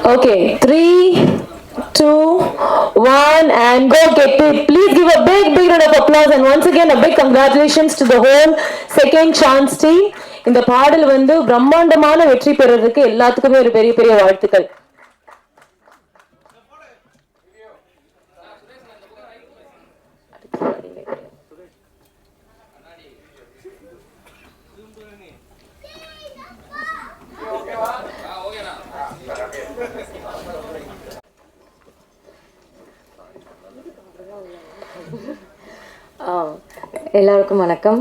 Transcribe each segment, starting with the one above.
Okay, 3, 2, 1, and go get it. Please give a big round of applause, and once again a big congratulations to the whole second chance team. இந்த பாடல் வந்து பிரம்மாண்டமான வெற்றி பெறதுக்கு எல்லாத்துக்குமே ஒரு பெரிய பெரிய வாழ்த்துக்கள். எல்லாருக்கும் வணக்கம்.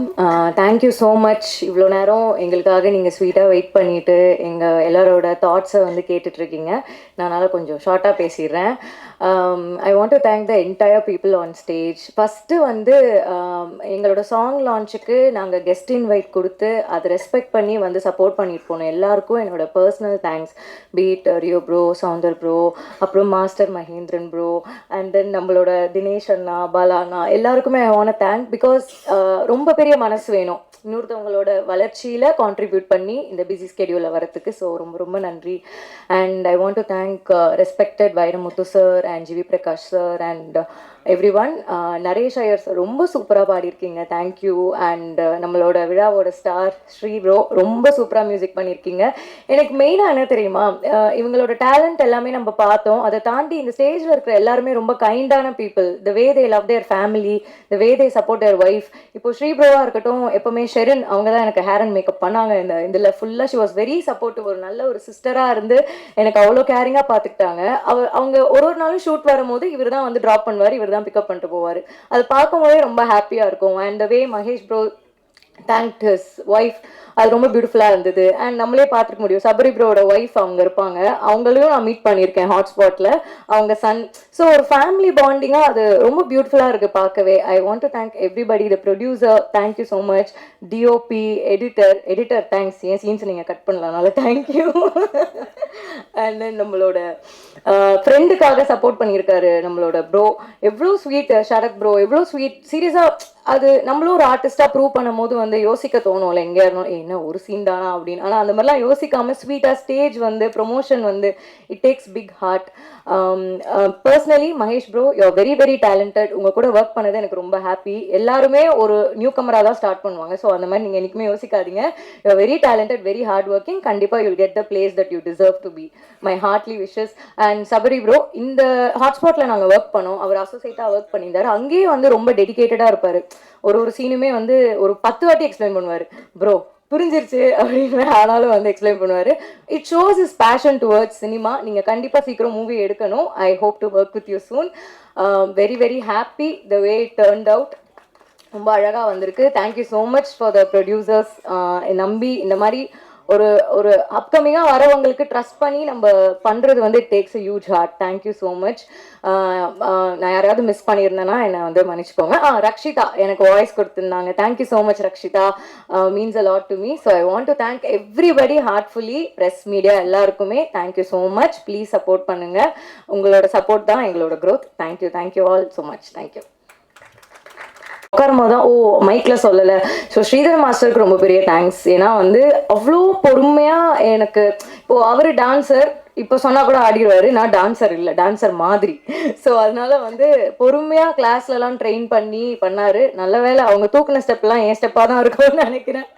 Thank you so much. இவ்வளோ நேரம் எங்களுக்காக நீங்கள் ஸ்வீட்டாக வெயிட் பண்ணிவிட்டு எங்கள் எல்லாரோட தாட்ஸை வந்து கேட்டுட்ருக்கீங்க. நான் கொஞ்சம் ஷார்ட்டாக பேசிடுறேன். I want to thank the entire people on stage. First வந்து எங்களோட சாங் லான்ச்சுக்கு நாங்கள் கெஸ்ட் இன்வைட் கொடுத்து அதை ரெஸ்பெக்ட் பண்ணி வந்து சப்போர்ட் பண்ணிட்டு போனோம். எல்லாருக்கும் என்னோட பர்சனல் தேங்க்ஸ். பீட் ரியோ ப்ரோ, சவுந்தர் ப்ரோ, அப்புறம் master Mahendran bro, and then நம்மளோட தினேஷ் அண்ணா, பாலா அண்ணா, எல்லாருக்குமே ஐ வாண்ட் தேங்க். பிகாஸ் ரொம்ப பெரிய மனசு வேணும் இன்னொருத்தவங்களோட வளர்ச்சியில் கான்ட்ரிபியூட் பண்ணி இந்த பிஸி ஸ்கெடியூலில் வரத்துக்கு. ஸோ ரொம்ப ரொம்ப நன்றி. And I want to thank respected Vairamuthu sir and GV Prakash sir and everyone. Naresh Iyer sir ரொம்ப சூப்பராக பாடியிருக்கீங்க, தேங்க்யூ. அண்ட் நம்மளோட விழாவோட ஸ்டார் ஸ்ரீ ப்ரோ ரொம்ப சூப்பராக மியூசிக் பண்ணியிருக்கீங்க. எனக்கு மெயினாக என்ன தெரியுமா, இவங்களோட டேலண்ட் எல்லாமே நம்ம பார்த்தோம். அதை தாண்டி இந்த ஸ்டேஜில் இருக்கிற எல்லாருமே ரொம்ப கைண்டான people. The way they love their family, the way they support their wife. இப்போ ஸ்ரீ ப்ரோவாக இருக்கட்டும், எப்போவுமே ஷெரின் அவங்க தான் எனக்கு ஹேர் அண்ட் மேக்கப் பண்ணாங்க. இதில் ஃபுல்லாக ஷி வாஸ் வெரி சப்போர்ட்டிவ். ஒரு நல்ல ஒரு சிஸ்டராக இருந்து எனக்கு அவ்வளோ கேரிங்காக பார்த்துக்கிட்டாங்க. அவங்க ஒரு நாளும் ஷூட் வரும்போது இவர் தான் வந்து ட்ராப் பண்ணுவார், இவர் தான் பிக்கப் பண்ணிட்டு போவார். அது பார்க்கும்போதே ரொம்ப ஹாப்பியாக இருக்கும். And the way Mahesh bro thanked his wife, அது ரொம்ப பியூட்டிஃபுல்லாக இருந்தது. அண்ட் நம்மளே பார்த்துக்க முடியும், சபரி ப்ரோட ஒய்ஃப் அவங்க இருப்பாங்க, அவங்களையும் நான் மீட் பண்ணியிருக்கேன் ஹாட்ஸ்பாட்டில், அவங்க சன். ஸோ ஒரு ஃபேமிலி பாண்டிங்காக அது ரொம்ப பியூட்டிஃபுல்லாக இருக்குது பார்க்கவே. ஐ want to thank everybody. The producer thank you so much, DOP, editor thanks. ஏன் சீன்ஸ் நீங்கள் கட் பண்ணலனால தேங்க்யூ. அண்ட் தென் நம்மளோட ஃப்ரெண்டுக்காக சப்போர்ட் பண்ணியிருக்காரு நம்மளோட ப்ரோ, எவ்வளோ ஸ்வீட். ஷரத் ப்ரோ எவ்வளோ ஸ்வீட். சீரியஸாக அது நம்மளும் ஒரு ஆர்டிஸ்டாக ப்ரூவ் பண்ணும் போது வந்து யோசிக்க தோணும்ல, எங்கே இருந்தாலும் என்ன ஒரு சீன் தானா அப்படின்னு. ஆனால் அந்த மாதிரிலாம் யோசிக்காமல் ஸ்வீட்டாக ஸ்டேஜ் வந்து ப்ரொமோஷன் வந்து it takes big heart. Personally Mahesh bro, you are very very talented. உங்கள் கூட ஒர்க் பண்ணது எனக்கு ரொம்ப ஹாப்பி. எல்லாருமே ஒரு நியூ கமராக தான் ஸ்டார்ட் பண்ணுவாங்க. ஸோ அந்த மாதிரி நீங்கள் என்றைக்குமே யோசிக்காதீங்க. You are very talented, very hard working. கண்டிப்பாக you'll get the place that you deserve to be. My heartly wishes. And Sabari bro, இந்த ஹாட்ஸ்பாட்டில் நாங்கள் ஒர்க் பண்ணோம், அவர் அசோசியேட்டாக ஒர்க் பண்ணியிருந்தார். அங்கேயும் வந்து ரொம்ப டெடிக்கேட்டடாக இருப்பார். ஒரு சீனுமே வந்து ஒரு 10 வாட்டி எக்ஸ்பிளைன் பண்ணுவார். ப்ரோ புரிஞ்சிருச்சு அப்படின்னு, ஆனாலும் வந்து எக்ஸ்பிளைன் பண்ணுவார். It shows is fashion towards cinema. நீங்கள் கண்டிப்பாக சீக்கிரம் மூவி எடுக்கணும். I hope to work with you soon. Very very happy the way it turned out. ரொம்ப அழகாக வந்திருக்கு. Thank you so much for the producers. நம்பி இந்த மாதிரி ஒரு அப்கமிங்காக வரவங்களுக்கு ட்ரஸ்ட் பண்ணி நம்ம பண்ணுறது வந்து it takes a huge heart. Thank you so much. நான் யாராவது மிஸ் பண்ணியிருந்தேன்னா என்னை வந்து மன்னிச்சுக்கோங்க. ரக்ஷிதா எனக்கு வாய்ஸ் கொடுத்துருந்தாங்க. Thank you so much Rakshitha, means a lot to me. So I want to thank everybody heartfully. Press media எல்லாருக்குமே thank you so much. Please support பண்ணுங்கள். உங்களோட சப்போர்ட் தான் எங்களோட growth. Thank you all so much. Thank you. உட்காரும்போது தான் மைக்கில் சொல்லலை. ஸோ ஸ்ரீதர் மாஸ்டருக்கு ரொம்ப பெரிய தேங்க்ஸ். ஏன்னா வந்து அவ்வளோ பொறுமையாக எனக்கு, இப்போது அவர் டான்ஸர், இப்போ சொன்னால் கூட ஆடிடுவார். நான் டான்ஸர் இல்லை, டான்ஸர் மாதிரி. ஸோ அதனால வந்து பொறுமையாக கிளாஸ்லலாம் ட்ரெயின் பண்ணி பண்ணார். நல்ல வேலை அவங்க தூக்குன ஸ்டெப்லாம் என் ஸ்டெப்பாக தான் இருக்கும்னு நினைக்கிறேன்.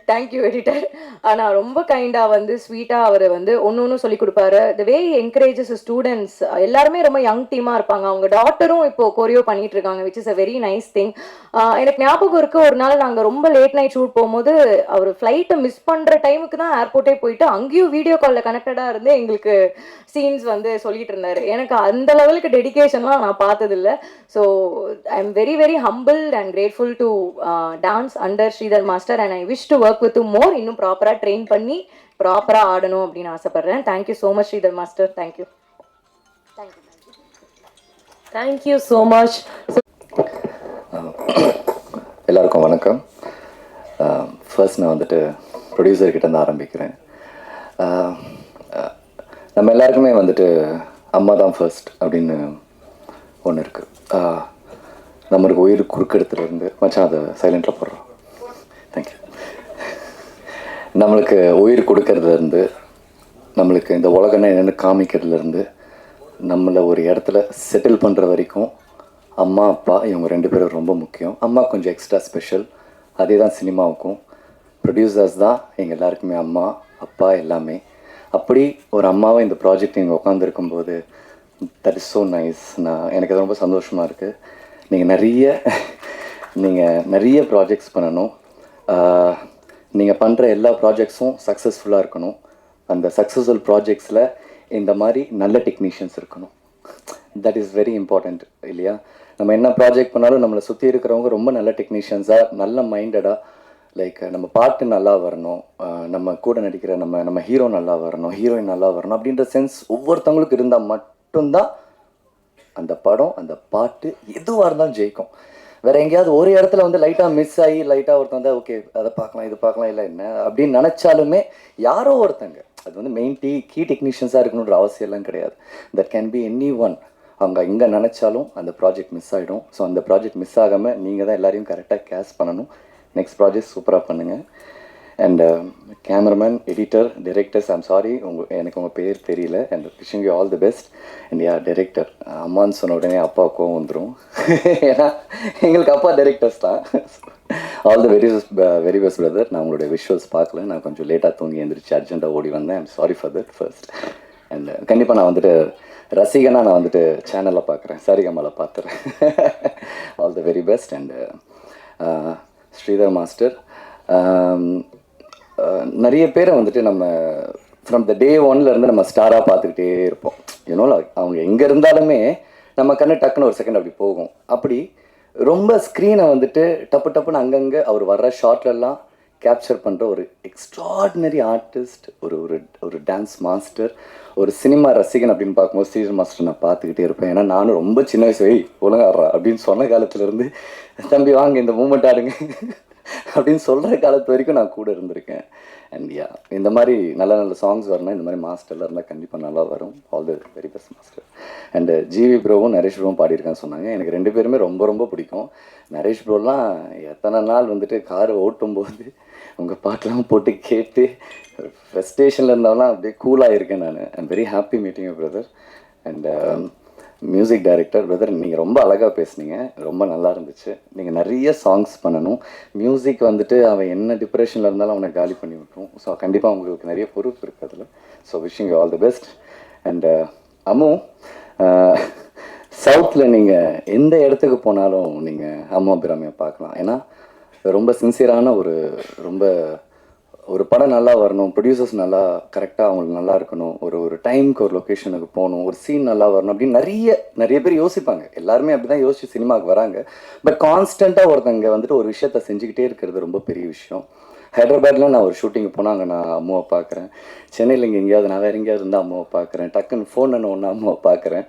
Thank you editor. ஆனால் ரொம்ப கைண்டாக வந்து ஸ்வீட்டாக அவர் வந்து ஒன்று சொல்லி கொடுப்பாரு. த வே என்கரேஜஸ் ஸ்டூடெண்ட்ஸ். எல்லாருமே ரொம்ப யங் டீமாக இருப்பாங்க. அவங்க டாட்டரும் இப்போது கொரியோ பண்ணிட்டு இருக்காங்க, which is a very nice thing. எனக்கு ஞாபகம் இருக்குது, ஒரு நாள் நாங்கள் ரொம்ப லேட் நைட் ஷூட் போகும்போது அவர் ஃப்ளைட்டை மிஸ் பண்ணுற டைமுக்கு தான் ஏர்போர்ட்டே போயிட்டு அங்கேயும் வீடியோ காலில் கனெக்டடாக இருந்து எங்களுக்கு சீன்ஸ் வந்து சொல்லிட்டு இருந்தார். எனக்கு அந்த லெவலுக்கு டெடிக்கேஷன்லாம் நான் பார்த்ததில்லை. So I am very very humble and grateful to dance under Sridhar master. And I wish to work with more. இன்னும் ப்ராப்பராக ட்ரெயின் பண்ணி ப்ராப்பராக ஆடணும் அப்படின்னு ஆசைப்பட்றேன். Thank you so much Sridhar master. Thank you. Thank you so much. எல்லாருக்கும் வணக்கம். ஃபர்ஸ்ட் நான் வந்துட்டு ப்ரொடியூசர்கிட்டேருந்து ஆரம்பிக்கிறேன். நம்ம எல்லாருக்குமே வந்துட்டு அம்மா தான் ஃபர்ஸ்ட் அப்படின்னு ஒன்று இருக்குது. நம்மளுக்கு உயிர் குறுக்கெடுத்துலேருந்து மச்சான் அதை சைலண்டில் போடுறோம். தேங்க்யூ. நம்மளுக்கு உயிர் கொடுக்கறதுலேருந்து, நம்மளுக்கு இந்த உலகம்னா என்னென்னு காமிக்கிறதுலேருந்து, நம்மளை ஒரு இடத்துல செட்டில் பண்ணுற வரைக்கும் அம்மா அப்பா இவங்க 2 பேரும் ரொம்ப முக்கியம். அம்மா கொஞ்சம் எக்ஸ்ட்ரா ஸ்பெஷல். அதே தான் சினிமாவுக்கும். ப்ரொடியூசர்ஸ் தான் எங்கள் எல்லாருக்குமே அம்மா அப்பா எல்லாமே. அப்படி ஒரு அம்மாவை இந்த ப்ராஜெக்ட் நீங்கள் உட்காந்துருக்கும்போது தட் இஸ் ஸோ நைஸ். எனக்கு அது ரொம்ப சந்தோஷமாக இருக்குது. நீங்கள் நிறைய ப்ராஜெக்ட்ஸ் பண்ணணும். நீங்கள் பண்ணுற எல்லா ப்ராஜெக்ட்ஸும் சக்ஸஸ்ஃபுல்லாக இருக்கணும். அந்த சக்ஸஸ்ஃபுல் ப்ராஜெக்ட்ஸில் இந்த மாதிரி நல்ல டெக்னீஷியன்ஸ் இருக்கணும். தட் இஸ் வெரி இம்பார்ட்டண்ட் இல்லையா? நம்ம என்ன ப்ராஜெக்ட் பண்ணாலும் நம்மளை சுற்றி இருக்கிறவங்க ரொம்ப நல்ல டெக்னீஷியன்ஸாக, நல்ல மைண்டடாக, லைக் நம்ம பாட்டு நல்லா வரணும், நம்ம கூட நடிக்கிற நம்ம ஹீரோ நல்லா வரணும், ஹீரோயின் நல்லா வரணும் அப்படின்ற சென்ஸ் ஒவ்வொருத்தவங்களுக்கு இருந்தால் மட்டும்தான் அந்த படம், அந்த பாட்டு எதுவாக இருந்தாலும் ஜெயிக்கும். வேறு எங்கேயாவது ஒரு இடத்துல வந்து லைட்டாக மிஸ் ஆகி லைட்டாக ஒருத்தன் வந்து ஓகே அதை பார்க்கலாம் இது பார்க்கலாம் இல்லை என்ன அப்படின்னு நினச்சாலுமே யாரோ ஒருத்தங்க, அது வந்து மெயின் கீ டெக்னீஷியன்ஸாக இருக்கணுன்ற அவசியம் எல்லாம் கிடையாது. That can be any one. அவங்க எங்கே நினச்சாலும் அந்த ப்ராஜெக்ட் மிஸ் ஆகிடும். ஸோ அந்த ப்ராஜெக்ட் மிஸ் ஆகாமல் நீங்கள் தான் எல்லாரையும் கரெக்டாக கேஸ் பண்ணணும். நெக்ஸ்ட் ப்ராஜெக்ட் சூப்பராக பண்ணுங்கள். And cameraman, editor, directors, I'm sorry எனக்கு உங்கள் பேர் தெரியல. And wishing you all the best. And director அம்மான்னு சொன்ன உடனே அப்பா கோவம் வந்துடும். ஏன்னா எங்களுக்கு அப்பா டைரக்டர்ஸ் தான். All the very best brother. நான் உங்களுடைய விஷுவல்ஸ் பார்க்கல, நான் கொஞ்சம் லேட்டாக தூங்கி எழுந்திரிச்சு அர்ஜென்ட்டாக ஓடி வந்தேன். I'm sorry for that first. And கண்டிப்பாக நான் வந்துட்டு ரசிகனாக நான் வந்துட்டு சேனலில் பார்க்குறேன், சரிகமாவில் பார்த்துறேன். All the very best. And Sridhar master, நிறைய பேரை வந்துட்டு நம்ம ஃப்ரம் த டே ஒன்லேருந்து நம்ம ஸ்டாராக பார்த்துக்கிட்டே இருப்போம். யூனோல அவங்க எங்கே இருந்தாலுமே நம்ம கண்ணு டக்குன்னு ஒரு செகண்ட் அப்படி போகும். அப்படி ரொம்ப ஸ்க்ரீனை வந்துட்டு டப்புன்னு அங்கங்கே அவர் வர்ற ஷார்ட்லலாம் கேப்சர் பண்ணுற ஒரு எக்ஸ்ட்ராடினரி ஆர்டிஸ்ட், ஒரு டான்ஸ் மாஸ்டர், ஒரு சினிமா ரசிகன் அப்படின்னு பார்க்கும்போது ஸ்ரீதர் மாஸ்டர் நான் பார்த்துக்கிட்டே இருப்பேன். ஏன்னா நானும் ரொம்ப சின்ன வயசு ஒழுங்காடுறா அப்படின்னு சொன்ன காலத்துலேருந்து தம்பி வாங்க இந்த மூமெண்ட் ஆடுங்க அப்படின்னு சொல்கிற காலத்து வரைக்கும் நான் கூட இருந்திருக்கேன். அண்ட் இந்த மாதிரி நல்ல சாங்ஸ் வரணும், இந்த மாதிரி மாஸ்டரில் இருந்தால் கண்டிப்பாக நல்லா வரும். All the very best master. And GV ப்ரோவும் நரேஷ் ப்ரோவும் பாடியிருக்கான்னு சொன்னாங்க. எனக்கு 2 பேருமே ரொம்ப பிடிக்கும். நரேஷ் ப்ரோலாம் எத்தனை நாள் வந்துட்டு கார் ஓட்டும்போது உங்கள் பாட்டெலாம் போட்டு கேட்டு ஃப்ரஸ்ட்ரேஷனில் இருந்தவெல்லாம் அப்படியே கூலாக இருக்கேன் நான். I'm very happy meeting you brother. And music director brother, நீங்கள் ரொம்ப அழகாக பேசுனீங்க, ரொம்ப நல்லா இருந்துச்சு. நீங்கள் நிறைய சாங்ஸ் பண்ணணும். மியூசிக் வந்துட்டு அவன் என்ன டிப்ரெஷனில் இருந்தாலும் அவனை காலி பண்ணி விட்டுரும். ஸோ கண்டிப்பாக உங்களுக்கு நிறைய பொறுப்பு இருக்குது அதில். So wishing you all the best. And Ammu, சவுத்தில் நீங்கள் எந்த இடத்துக்கு போனாலும் நீங்கள் அம்மு அபிராமியை பார்க்கலாம். ஏன்னா ரொம்ப சின்சியரான ஒரு படம் நல்லா வரணும், ப்ரொடியூசர்ஸ் நல்லா கரெக்டாக அவங்களுக்கு நல்லா இருக்கணும், ஒரு டைமுக்கு ஒரு லொக்கேஷனுக்கு போகணும், ஒரு சீன் நல்லா வரணும் அப்படின்னு நிறைய பேர் யோசிப்பாங்க. எல்லாருமே அப்படி தான் யோசிச்சு சினிமாவுக்கு வராங்க. பட் கான்ஸ்டண்ட்டாக ஒருத்தங்க வந்துட்டு ஒரு விஷயத்த செஞ்சுக்கிட்டே இருக்கிறது ரொம்ப பெரிய விஷயம். ஹைதராபாத்தில் நான் ஒரு ஷூட்டிங் போனாங்க, நான் அம்மாவை பார்க்குறேன். சென்னையில் இங்கே எங்கேயாவது நான் வேறு எங்கேயாவது இருந்தால் அம்மாவை பார்க்குறேன். டக்குன்னு ஃபோன் ஒன்று அம்மாவை பார்க்குறேன்.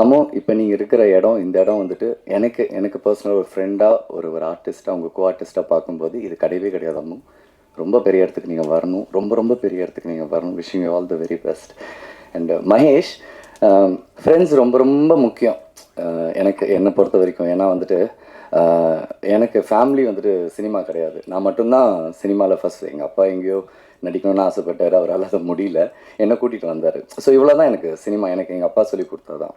அம்மா இப்போ நீங்கள் இருக்கிற இடம், இந்த இடம் வந்துட்டு எனக்கு பர்சனலாக ஒரு ஃப்ரெண்டாக ஒரு ஆர்டிஸ்ட்டாக உங்கள் கோ ஆர்டிஸ்ட்டாக பார்க்கும்போது இது கிடையவே கிடையாது. அம்மா ரொம்ப பெரிய இடத்துக்கு நீங்கள் வரணும், ரொம்ப பெரிய இடத்துக்கு நீங்கள் வரணும். Wishing you all the very best. And Mahesh, friends ரொம்ப முக்கியம் என்னை பொறுத்த வரைக்கும். ஏன்னா வந்துட்டு எனக்கு ஃபேமிலி வந்துட்டு சினிமா கிடையாது. நான் மட்டும்தான் சினிமாவில் ஃபஸ்ட். எங்கள் அப்பா எங்கேயோ நடிக்கணும்னு ஆசைப்பட்டார், அவரால் அதை முடியல, என்னை கூட்டிகிட்டு வந்தார். ஸோ இவ்வளோ தான் எனக்கு சினிமா, எனக்கு எங்கள் அப்பா சொல்லி கொடுத்ததான்.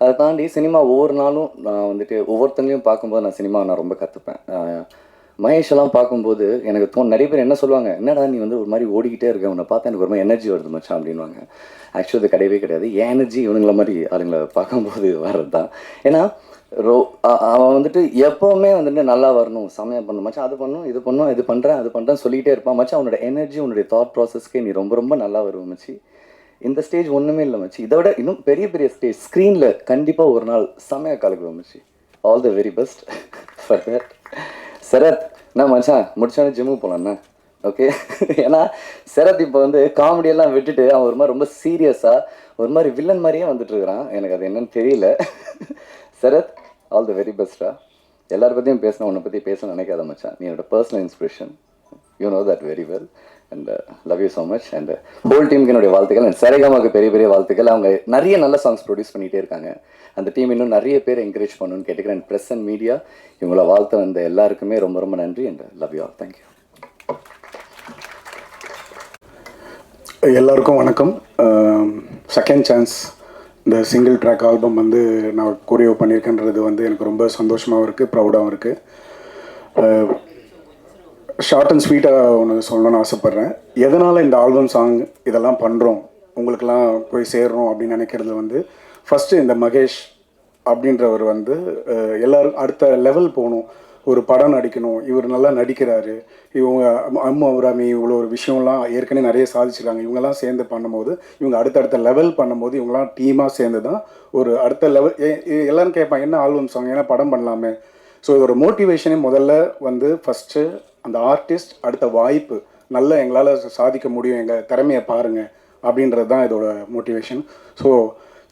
அதை தாண்டி சினிமா ஒவ்வொரு நாளும் நான் வந்துட்டு ஒவ்வொருத்தங்களையும் பார்க்கும்போது நான் சினிமா நான் ரொம்ப கற்றுப்பேன். மகேஷெல்லாம் பார்க்கும்போது எனக்கு நிறைய பேர் என்ன சொல்லுவாங்க, என்னடா நீ வந்து ஒரு மாதிரி ஓடிக்கிட்டே இருக்க, உன்னை பார்த்தா எனக்கு ஒரு மாதிரி எனர்ஜி வருது மச்சான் அப்படின்வாங்க. ஆக்சுவலி அது கிடையவே கிடையாது. என் எனர்ஜி இவனுங்களை மாதிரி ஆளுங்களை பார்க்கும்போது வர்றது தான். ஏன்னா அவன் வந்துட்டு எப்போவுமே வந்துட்டு நல்லா வரணும், செமையாக பண்ணணும் மச்சான், அது பண்ணணும் இது பண்ணணும் இது பண்ணுறேன் அது பண்ணுறேன்னு சொல்லிகிட்டே இருப்பான் மச்சான். அவனோட எனர்ஜி, உன்னுடைய தாட் ப்ராசஸ்க்கே நீ ரொம்ப நல்லா வருவோம் மச்சி. இந்த ஸ்டேஜ் ஒன்றுமே இல்லை மச்சி, இதை விட இன்னும் பெரிய ஸ்டேஜ் ஸ்க்ரீனில் கண்டிப்பாக ஒரு நாள் செமையாக கலக்குவோம் மச்சி. All the very best for that. Sarath, நான் மச்சான் முடிச்சோன்னே ஜிம்முக்கு போகலாண்ணா. ஓகே, ஏன்னா சரத் இப்போ வந்து காமெடியெல்லாம் விட்டுட்டு அவன் ஒரு மாதிரி ரொம்ப சீரியஸாக ஒரு மாதிரி வில்லன் மாதிரியே வந்துட்டு இருக்கிறான். எனக்கு அது என்னன்னு தெரியல. சரத், ஆல் தி வெரி பெஸ்ட்டா. எல்லார் பற்றியும் பேசணும், உன்னை பற்றி பேசணும்னு நினைக்காத மச்சான். நீ என்னோட personal inspiration, you know that very well. And love you so much. And whole டீமுக்கு என்னுடைய வாழ்த்துக்கள். அண்ட் சரிகமாவுக்கு பெரிய வாழ்த்துக்கள். அவங்க நிறைய நல்ல சாங்ஸ் ப்ரொடியூஸ் பண்ணிகிட்டே இருக்காங்க. அந்த டீம் இன்னும் நிறைய பேர் என்கரேஜ் பண்ணணும்னு கேட்டுக்கிறேன். அண்ட் ப்ரெஸ் அண்ட் மீடியா இவங்களை வாழ்த்த வந்த எல்லாருக்குமே ரொம்ப நன்றி. And love you all. Thank you. எல்லாருக்கும் வணக்கம். செகண்ட் சான்ஸ் இந்த சிங்கிள் ட்ராக் ஆல்பம் வந்து நான் கொரியோ பண்ணியிருக்கேன்றது வந்து எனக்கு ரொம்ப சந்தோஷமாகவும் இருக்குது, ப்ரௌடாகவும் இருக்குது. ஷார்ட் அண்ட் ஸ்வீட்டாக ஒன்று சொல்லணும்னு ஆசைப்பட்றேன். எதனால் இந்த ஆல்பம் சாங் இதெல்லாம் பண்ணுறோம், உங்களுக்கெல்லாம் போய் சேர்றோம் அப்படின்னு நினைக்கிறது வந்து ஃபஸ்ட்டு இந்த மகேஷ் அப்படின்றவர் வந்து எல்லோரும் அடுத்த லெவல் போகணும், ஒரு படம் நடிக்கணும், இவர் நல்லா நடிக்கிறாரு, இவங்க அம்மு அபிராமி இவ்வளோ ஒரு விஷயம்லாம் ஏற்கனவே நிறைய சாதிச்சிருக்காங்க, இவங்கெல்லாம் சேர்ந்து பண்ணும்போது இவங்க அடுத்தடுத்த லெவல் பண்ணும்போது இவங்கெல்லாம் டீமாக சேர்ந்து தான் ஒரு அடுத்த லெவல். எல்லோரும் கேட்பாங்க என்ன ஆல்பம் சாங், ஏன்னா படம் பண்ணலாமே. ஸோ இதோட மோட்டிவேஷனே முதல்ல வந்து ஃபஸ்ட்டு அந்த ஆர்டிஸ்ட் அடுத்த வாய்ப்பு, நல்லா எங்களால் சாதிக்க முடியும், எங்கள் திறமையை பாருங்கள் அப்படின்றது தான் இதோட மோட்டிவேஷன். ஸோ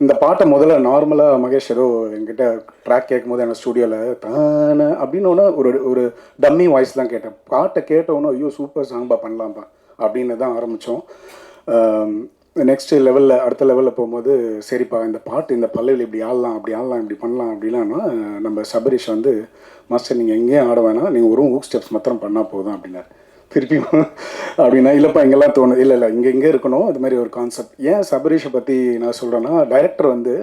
இந்த பாட்டை முதல்ல நார்மலாக மகேஷ் ஏதோ என்கிட்ட ட்ராக் கேட்கும்போது என்ன ஸ்டூடியோவில் தானே அப்படின்னு ஒரு ஒரு டம்மி வாய்ஸ் தான் கேட்டேன். பாட்டை கேட்டோன்னே ஐயோ சூப்பர் சாங்பா பண்ணலாம்ப்பா அப்படின்னு தான் ஆரம்பித்தோம். நெக்ஸ்ட் லெவலில் அடுத்த லெவலில் போகும்போது சரிப்பா இந்த பாட்டு இந்த பல்லவியில் இப்படி ஆடலாம் அப்படி ஆடலாம் இப்படி பண்ணலாம் அப்படிலாம்னா நம்ம சபரீஷ் வந்து மாஸ்டர் நீங்கள் எங்கேயும் ஆட வேணாம், நீங்கள் ஒரு ஹூக் ஸ்டெப்ஸ் மாத்திரம் பண்ணால் போதும் அப்படின்னாரு. திருப்பியும் அப்படின்னா இல்லைப்பா இங்கெல்லாம் தோணுது, இல்லை இங்கே இருக்கணும் அது மாதிரி ஒரு கான்செப்ட். ஏன் சபரீஷை பற்றி நான் சொல்கிறேன்னா, டைரக்டர் வந்து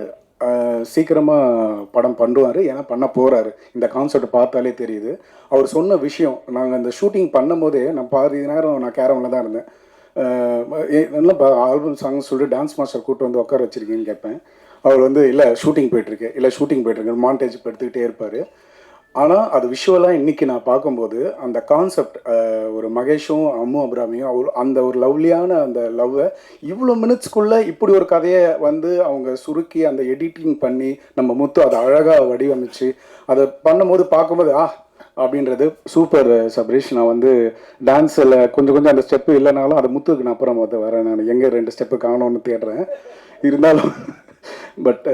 சீக்கிரமாக படம் பண்ணுவார், ஏன்னா பண்ண போகிறாரு. இந்த கான்செப்ட் பார்த்தாலே தெரியுது. அவர் சொன்ன விஷயம், நாங்கள் அந்த ஷூட்டிங் பண்ணும் போதே நான் பாதி நேரம் நான் கேரவனில் தான் இருந்தேன். நல்லா ஆல்பம் சாங் சொல்லிட்டு டான்ஸ் மாஸ்டர் கூப்பிட்டு வந்து உட்கார வச்சுருக்கீங்கன்னு கேட்பேன். அவர் வந்து இல்லை ஷூட்டிங் போயிட்டுருக்கு மாண்டேஜ் எடுத்துக்கிட்டே இருப்பார். ஆனால் அது விஷுவலாக இன்றைக்கி நான் பார்க்கும்போது அந்த கான்செப்ட், ஒரு மகேஷும் அம்மு அபிராமியும் அந்த ஒரு லவ்லியான அந்த லவ்வை இவ்வளோ மினிட்ஸ்க்குள்ளே இப்படி ஒரு கதையை வந்து அவங்க சுருக்கி அந்த எடிட்டிங் பண்ணி நம்ம முத்து அதை அழகாக வடிவமைச்சு அதை பண்ணும்போது பார்க்கும்போது அப்படின்றது சூப்பர் சபரீஷ். நான் வந்து டான்ஸில் கொஞ்சம் அந்த ஸ்டெப்பு இல்லைனாலும் அது முத்துக்கு நான் அப்புறம் வரேன், நான் எங்கே 2 ஸ்டெப்பு காணோன்னு தேடுறேன். இருந்தாலும் பட்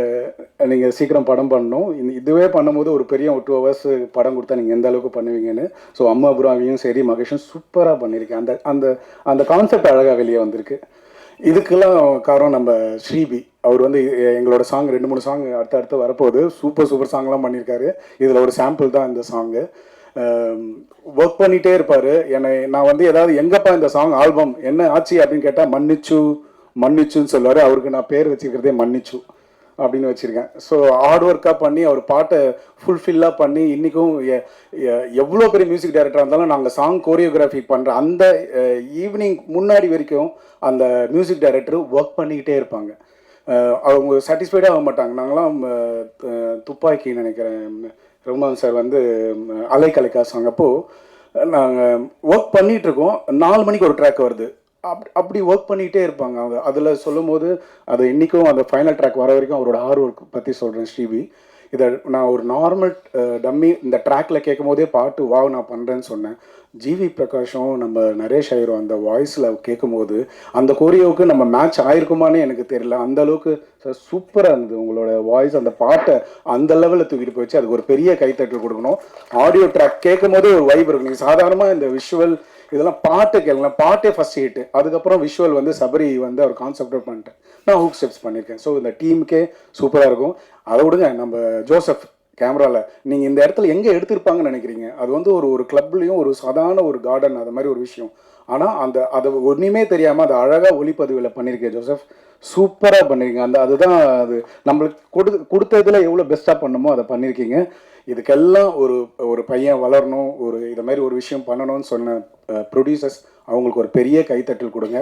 நீங்கள் சீக்கிரம் படம் பண்ணணும். இதுவே பண்ணும்போது ஒரு பெரிய 2 hours படம் கொடுத்தா நீங்கள் எந்த அளவுக்கு பண்ணுவீங்கன்னு. ஸோ அம்மா அபிராமியும் சரி மகேஷும் சூப்பராக பண்ணியிருக்கேன். அந்த அந்த அந்த கான்செப்ட் அழகாக வெளியே வந்திருக்கு. இதுக்கெல்லாம் காரணம் நம்ம ஸ்ரீபி. அவர் வந்து எங்களோட சாங் 2-3 சாங் அடுத்து வரப்போகுது. சூப்பர் சாங்லாம் பண்ணியிருக்காரு. இதில் ஒரு சாம்பிள் தான் இந்த சாங்கு. ஒர்க் பண்ணிகிட்டே இருப்பார். நான் வந்து ஏதாவது எங்கப்பா இந்த சாங் ஆல்பம் என்ன ஆச்சு அப்படின்னு கேட்டால் மன்னிச்சுன்னு சொல்லுவார். அவருக்கு நான் பேர் வச்சுருக்கிறதே மன்னிச்சு அப்படின்னு வச்சுருக்கேன். ஸோ ஹார்ட் ஒர்க்காக பண்ணி அவர் பாட்டை ஃபுல்ஃபில்லாக பண்ணி இன்றைக்கும் எவ்வளோ பெரிய மியூசிக் டைரக்டராக இருந்தாலும் நாங்கள் சாங் கோரியோகிராஃபி பண்ணுற அந்த ஈவினிங் முன்னாடி வரைக்கும் அந்த மியூசிக் டைரக்டர் ஒர்க் பண்ணிக்கிட்டே இருப்பாங்க. அவங்க சாட்டிஸ்ஃபைடாக ஆக மாட்டாங்க. நாங்களாம் துப்பாக்கி நினைக்கிறேன் ரகுமான் சார் வந்து அலைக்கலைக்கா சாங் அப்போது நாங்கள் ஒர்க் பண்ணிகிட்ருக்கோம். 4 மணிக்கு ஒரு ட்ராக் வருது. அப்படி ஒர்க் பண்ணிகிட்டே இருப்பாங்க அவங்க. அதில் சொல்லும் போது அது இன்றைக்கும் அந்த ஃபைனல் ட்ராக் வர வரைக்கும் அவரோட ஹார்ட் ஒர்க் பற்றி சொல்கிறேன் ஸ்ரீபி. இதை நான் ஒரு நார்மல் டம்மி இந்த ட்ராக்கில் கேட்கும் போதே பாட்டு நான் பண்ணுறேன்னு சொன்னேன். ஜிவி பிரகாஷும் நம்ம நரேஷ் ஐயரும் அந்த வாய்ஸில் கேட்கும்போது அந்த கோரியோவுக்கு நம்ம மேட்ச் ஆயிருக்குமானே எனக்கு தெரியல. அந்த அளவுக்கு சூப்பராக இருந்தது உங்களோட வாய்ஸ். அந்த பாட்டை அந்த லெவலில் தூக்கிட்டு போயிடுச்சு. அதுக்கு ஒரு பெரிய கைத்தட்டல் கொடுக்கணும். ஆடியோ ட்ராக் கேட்கும் போதே ஒரு வைப் இருக்கும். நீங்கள் சாதாரணமாக இந்த விஷுவல் இதெல்லாம் பாட்டு கேட்கலாம், பாட்டே ஃபஸ்ட் ஹிட்டு. அதுக்கப்புறம் விஷுவல் வந்து சபரி வந்து அவர் கான்செப்ட் பண்ணிட்டேன், நான் ஹூக் ஸ்டெப்ஸ் பண்ணியிருக்கேன். ஸோ இந்த டீமுக்கே சூப்பராக இருக்கும். அதை விடுங்க, நம்ம ஜோசப் கேமராவில் நீங்கள் இந்த இடத்துல எங்கே எடுத்திருப்பாங்கன்னு நினைக்கிறீங்க? அது வந்து ஒரு கிளப்லேயும் ஒரு சாதாரண ஒரு கார்டன் அது மாதிரி ஒரு விஷயம். ஆனால் அதை ஒன்றுமே தெரியாமல் அதை அழகாக ஒளிப்பதிவில் பண்ணியிருக்கேன் ஜோசப். சூப்பராக பண்ணியிருக்கீங்க. அதுதான் அது நம்மளுக்கு கொடுத்ததில் எவ்வளோ பெஸ்ட்டாக பண்ணணுமோ அதை பண்ணியிருக்கீங்க. இதுக்கெல்லாம் ஒரு பையன் வளரணும், இதை மாதிரி ஒரு விஷயம் பண்ணணும்னு சொன்ன ப்ரொடியூசர்ஸ் அவங்களுக்கு ஒரு பெரிய கைத்தட்டல் கொடுங்க.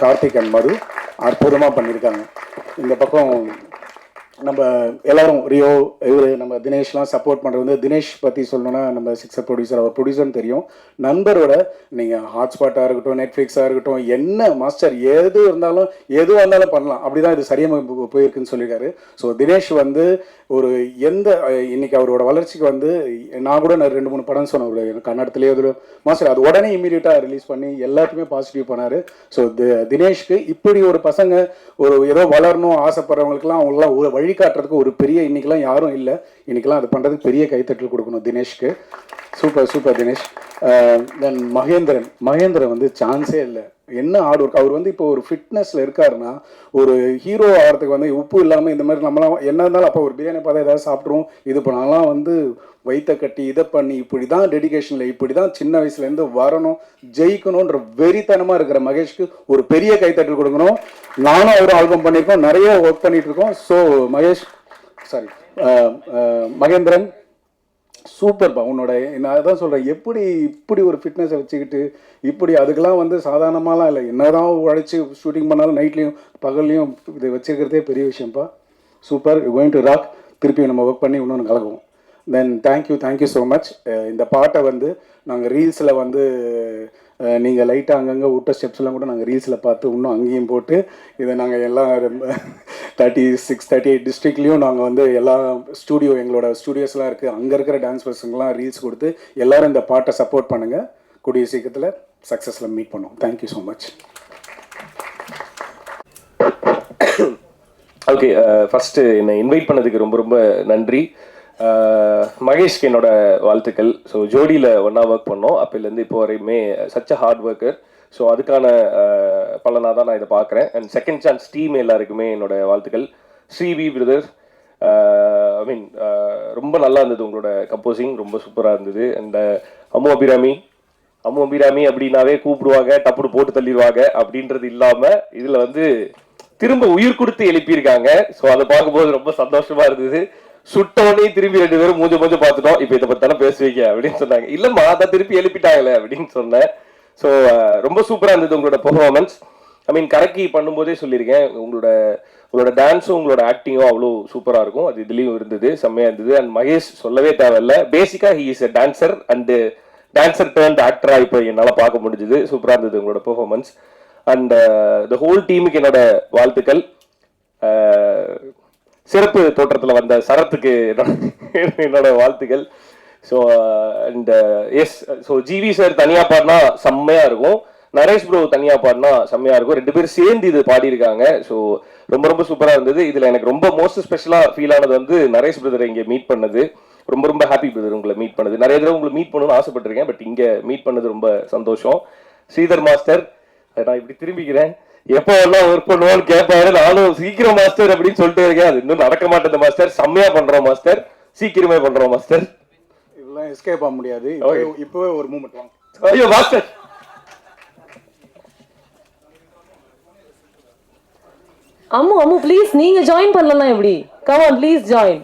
கார்த்திக் அண்ட் மது அற்புதமாக பண்ணியிருக்காங்க. இந்த பக்கம் நம்ம எல்லாரும் ரியோ நம்ம தினேஷ்லாம் சப்போர்ட் பண்ணுறது வந்து தினேஷ் பற்றி சொல்லணும்னா நம்ம சிக்ஸர் ப்ரொடியூசர், அவர் ப்ரொடியூசர்னு தெரியும். நண்பரோட நீங்கள் ஹாட்ஸ்பாட்டாக இருக்கட்டும், நெட்ஃப்ளிக்ஸாக இருக்கட்டும், என்ன மாஸ்டர் எதுவாக இருந்தாலும் பண்ணலாம், அப்படி தான் இது சரியாக போயிருக்குன்னு சொல்லியிருக்காரு. ஸோ தினேஷ் வந்து இன்னைக்கு அவரோட வளர்ச்சிக்கு வந்து நான் கூட 2-3 படம் சொன்னேன் ஒரு கன்னடத்துலேயே ஒரு மாஸ்டர், அது உடனே இமீடியட்டாக ரிலீஸ் பண்ணி எல்லாத்துக்குமே பாசிட்டிவ் பண்ணார். ஸோ தினேஷ்க்கு இப்படி ஒரு பசங்க ஏதோ வளரணும் ஆசைப்படுறவங்களுக்குலாம் அவங்களாம் வழிகாட்டுறதுக்கு ஒரு பெரிய இன்றைக்கெலாம் யாரும் இல்லை. இன்றைக்கெலாம் அது பண்ணுறதுக்கு பெரிய கைத்தட்டல் கொடுக்கணும் தினேஷ்க்கு. சூப்பர் தினேஷ். தென் மகேந்திரன் வந்து சான்ஸே இல்லை. என்ன ஹார்ட் ஒர்க். அவர் வந்து இப்போ ஒரு ஃபிட்னஸில் இருக்காருன்னா, ஒரு ஹீரோ ஆகிறதுக்கு வந்து உப்பு இல்லாமல் இந்த மாதிரி நம்மளாம் என்ன இருந்தாலும் அப்போ ஒரு பிரியாணி பார்த்தா ஏதாவது சாப்பிட்ருவோம். இது இப்போ நான்லாம் வந்து வயிற்ற கட்டி இதை பண்ணி இப்படி தான் டெடிகேஷனில் இப்படி தான் சின்ன வயசுலேருந்து வரணும், ஜெயிக்கணுன்ற வெறித்தனமாக இருக்கிற மகேஷ்க்கு ஒரு பெரிய கைத்தட்டல் கொடுக்கணும். நானும் அவரும் ஆல்பம் பண்ணியிருக்கோம், நிறைய ஒர்க் பண்ணிகிட்டு இருக்கோம். ஸோ மகேந்திரன் சூப்பர்ப்பா. உன்னோட நான் அதான் சொல்கிறேன், இப்படி ஒரு ஃபிட்னஸை வச்சுக்கிட்டு இப்படி அதுக்கெல்லாம் வந்து சாதாரணமாலாம் இல்லை. என்னதான் உழைச்சி ஷூட்டிங் பண்ணாலும் நைட்லேயும் பகல்லையும் இதை வச்சுருக்கிறதே பெரிய விஷயம்ப்பா. Super, going to rock. திருப்பி நம்ம ஒர்க் பண்ணி இன்னொன்று கலக்குவோம். Then thank you so much. இந்த பாட்டை வந்து நாங்கள் ரீல்ஸில் வந்து நீங்கள் லைட்டாக அங்கங்கே விட்ட ஸ்டெப்ஸ்லாம் கூட நாங்கள் ரீல்ஸில் பார்த்து இன்னும் அங்கேயும் போட்டு இதை நாங்கள் எல்லாம் 38 டிஸ்ட்ரிக்ட்லேயும் நாங்கள் வந்து எல்லா எங்களோட ஸ்டூடியோஸ்லாம் இருக்குது, அங்கே இருக்கிற டான்ஸ் பர்சன்லாம் ரீல்ஸ் கொடுத்து எல்லோரும் இந்த பாட்டை சப்போர்ட் பண்ணுங்கள். கூடிய சீக்கிரத்தில் சக்ஸஸில் மீட் பண்ணுவோம். Thank you so much. Okay, first என்னை இன்வைட் பண்ணதுக்கு ரொம்ப ரொம்ப நன்றி. மகேஷ்க்கு என்னோட வாழ்த்துக்கள். ஸோ ஜோடியில் ஒன்றா ஒர்க் பண்ணோம், அப்போலேருந்து இப்போ வரையுமே such a hard worker. So அதுக்கான பலனாக தான் நான் இதை பார்க்குறேன். அண்ட் செகண்ட் சான்ஸ் டீம் எல்லாருக்குமே என்னோட வாழ்த்துக்கள். ஸ்ரீவி பிரதர், ஐ மீன் ரொம்ப நல்லா இருந்தது உங்களோட கம்போசிங், ரொம்ப சூப்பராக இருந்தது. அண்ட் அம்மு அபிராமி அப்படின்னாவே கூப்பிடுவாங்க, டப்புனு போட்டு தள்ளிடுவாங்க அப்படின்றது இல்லாமல் இதில் வந்து திரும்ப உயிர் கொடுத்து எழுப்பியிருக்காங்க. ஸோ அதை பார்க்கும்போது ரொம்ப சந்தோஷமாக இருந்தது. சுட்டோடனே திரும்பி 2 பேரும் மூஞ்ச பார்த்துட்டோம், இப்போ இதை பற்றி தானே பேசுவீங்க அப்படின்னு சொன்னாங்க. இல்லைம்மா அதான் திருப்பி எழுப்பிட்டாங்களே அப்படின்னு சொன்னேன். ஸோ ரொம்ப சூப்பராக இருந்தது உங்களோட பெர்ஃபார்மன்ஸ். ஐ மீன் கரெக்டி பண்ணும்போதே சொல்லியிருக்கேன், உங்களோட டான்ஸும் உங்களோட ஆக்டிங்கும் அவ்வளோ சூப்பராக இருக்கும். அது இதுலேயும் இருந்தது, செம்மையாக இருந்தது. அண்ட் மகேஷ் சொல்லவே தேவையில்லை, பேசிக்காக he is a dancer and dancer turned ஆக்டராக இப்போ என்னால் பார்க்க முடிஞ்சுது. சூப்பராக இருந்தது உங்களோட பெர்ஃபார்மன்ஸ். அண்ட் த ஹோல் டீமுக்கு என்னோட வாழ்த்துக்கள். சிறப்பு தோற்றத்தில் வந்த சரத்துக்கு என்னோட வாழ்த்துக்கள். So and yes, so GV sir தனியாக பாடினா செம்மையாக இருக்கும், நரேஷ் ப்ரோ தனியாக பாடினா செம்மையாக இருக்கும். 2 பேரும் சேர்ந்து இது பாடியிருக்காங்க. ஸோ ரொம்ப ரொம்ப சூப்பராக இருந்தது. இதில் எனக்கு ரொம்ப மோஸ்ட் ஸ்பெஷலாக ஃபீல் ஆனது வந்து நரேஷ் பிரதரை இங்கே மீட் பண்ணது. ரொம்ப ரொம்ப ஹாப்பி பிரதர் உங்களை மீட் பண்ணது. நிறைய தடவை உங்களை மீட் பண்ணணும்னு ஆசைப்பட்டிருக்கேன், பட் இங்கே மீட் பண்ணது ரொம்ப சந்தோஷம். ஸ்ரீதர் மாஸ்டர், நான் இப்படி திரும்பிக்கிறேன், எப்போ எல்லாம் ஒர்க் பண்ணுவோன்னு கேட்பாரு, நானும் சீக்கிரம் மாஸ்டர் அப்படின்னு சொல்லிட்டு இருக்கேன். அது இன்னும் நடக்க மாட்டேன் மாஸ்டர், செம்மையா பண்றோம் மாஸ்டர், சீக்கிரமே பண்றோம் மாஸ்டர். இதெல்லாம் எஸ்கேப் ஆக முடியாது. இப்பவே ஒரு மூமெண்ட் வாங்க. ஐயோ மாஸ்டர், அம்மு ப்ளீஸ் நீங்க ஜாயின் பண்ணலாம். எப்படி? Come on please join.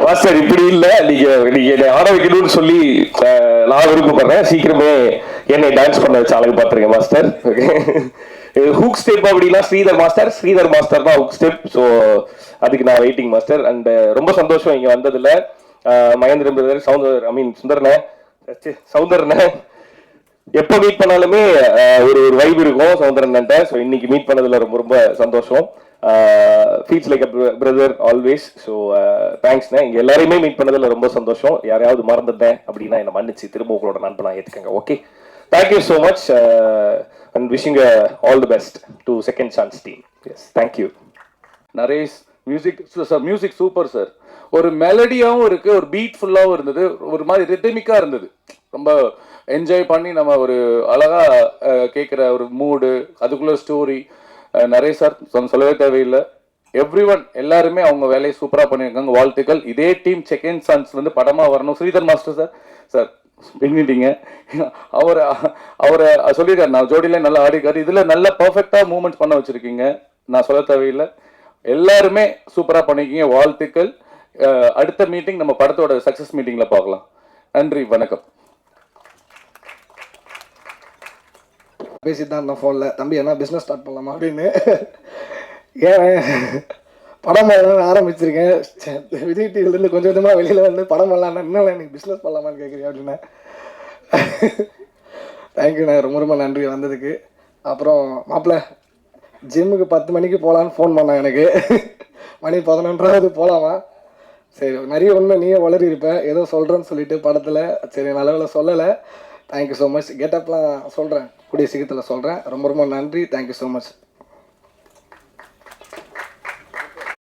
Master இப்படி இல்லை, நீங்க என்னை ஆட வைக்கணும்னு சொல்லி நான் விருப்பப்படுறேன். சீக்கிரமே என்னை டான்ஸ் பண்ண வச்சு அழகு பார்த்துருங்க மாஸ்டர். ஹூக் ஸ்டெப் அப்படின்னா ஸ்ரீதர் மாஸ்டர் தான் ஹூக் ஸ்டெப். ஸோ அதுக்கு நான் வெயிட்டிங் மாஸ்டர். அண்ட் ரொம்ப சந்தோஷம் இங்கே வந்ததில்ல. மகேந்திரன் பிரதர், சௌந்தரனை எப்போ மீட் பண்ணாலுமே ஒரு வைப் இருக்கும் சௌந்தரன்ட்ட. ஸோ இன்னைக்கு மீட் பண்ணதில் ரொம்ப ரொம்ப சந்தோஷம். Feels like a brother always. So தேங்க்ஸ்ண்ணே, இங்கே எல்லாரையுமே மீட் பண்ணதில் ரொம்ப சந்தோஷம். யாரையாவது மறந்துட்டேன் அப்படின்னா என்னை மன்னிச்சு திரும்ப உங்களோட நண்பனா ஏற்றுக்கங்க. Okay, thank you so much and wishing all the best to second chance team. Yes, thank you. Naresh music super sir. ஒரு மெலடியாகவும் இருக்குது, ஒரு பீட் ஃபுல்லாகவும் இருந்தது, ஒரு மாதிரி ரிதமிக்காக இருந்தது. ரொம்ப என்ஜாய் பண்ணி நம்ம ஒரு அழகாக கேட்குற ஒரு மூடு, அதுக்குள்ளே ஸ்டோரி. நரேஷ் சார் சொல்லவே தேவையில்லை. எவ்ரிஒன் எல்லாருமே அவங்க வேலையை சூப்பராக பண்ணியிருக்காங்க. வாழ்த்துக்கள். இதே டீம் செகண்ட் சான்ஸ் வந்து படமாக வரணும். ஸ்ரீதர் மாஸ்டர் சார் பின்னிட்டீங்க. அவரை சொல்லியிருக்காரு, நான் ஜோடியில நல்லா ஆடிக்காரு, இதில் நல்ல பர்ஃபெக்டாக மூவ்மெண்ட்ஸ் பண்ண வச்சுருக்கீங்க. நான் சொல்ல தேவையில்லை, எல்லாருமே சூப்பராக பண்ணியிருக்கீங்க. வாழ்த்துக்கள். அடுத்த மீட்டிங் நம்ம படத்தோட சக்ஸஸ் மீட்டிங்கில் பார்க்கலாம். நன்றி, வணக்கம். பேசிட்டு தான் இருந்தோம் ஃபோனில், தம்பி என்ன பிஸ்னஸ் ஸ்டார்ட் பண்ணலாமா அப்படின்னு. ஏன் படம் பண்ணலாம்னு ஆரம்பிச்சிருக்கேன், விஜய் டிவிலேருந்து கொஞ்சம் கொஞ்சமாக வெளியில் வந்து படம் பண்ணலான்னு, இன்னும் எனக்கு பிஸ்னஸ் பண்ணலாமான்னு கேட்குறீங்க அப்படின்னா. தேங்க்யூண்ணே, ரொம்ப ரொம்ப நன்றி வந்ததுக்கு. அப்புறம் மாப்பிள்ள ஜிம்முக்கு 10 மணிக்கு போகலான்னு ஃபோன் பண்ணான் எனக்கு. மணி 11:30 போகலாமா? சரி, நிறைய உண்மை நீயே வளரி இருப்பேன், ஏதோ சொல்கிறேன்னு சொல்லிட்டு படத்தில். சரி, நல்லவில் சொல்லலை. Thank you so much. கெட்டப்லாம் சொல்கிறேன், கூடிய சீக்கிரத்தில் சொல்கிறேன். ரொம்ப ரொம்ப நன்றி. Thank you so much.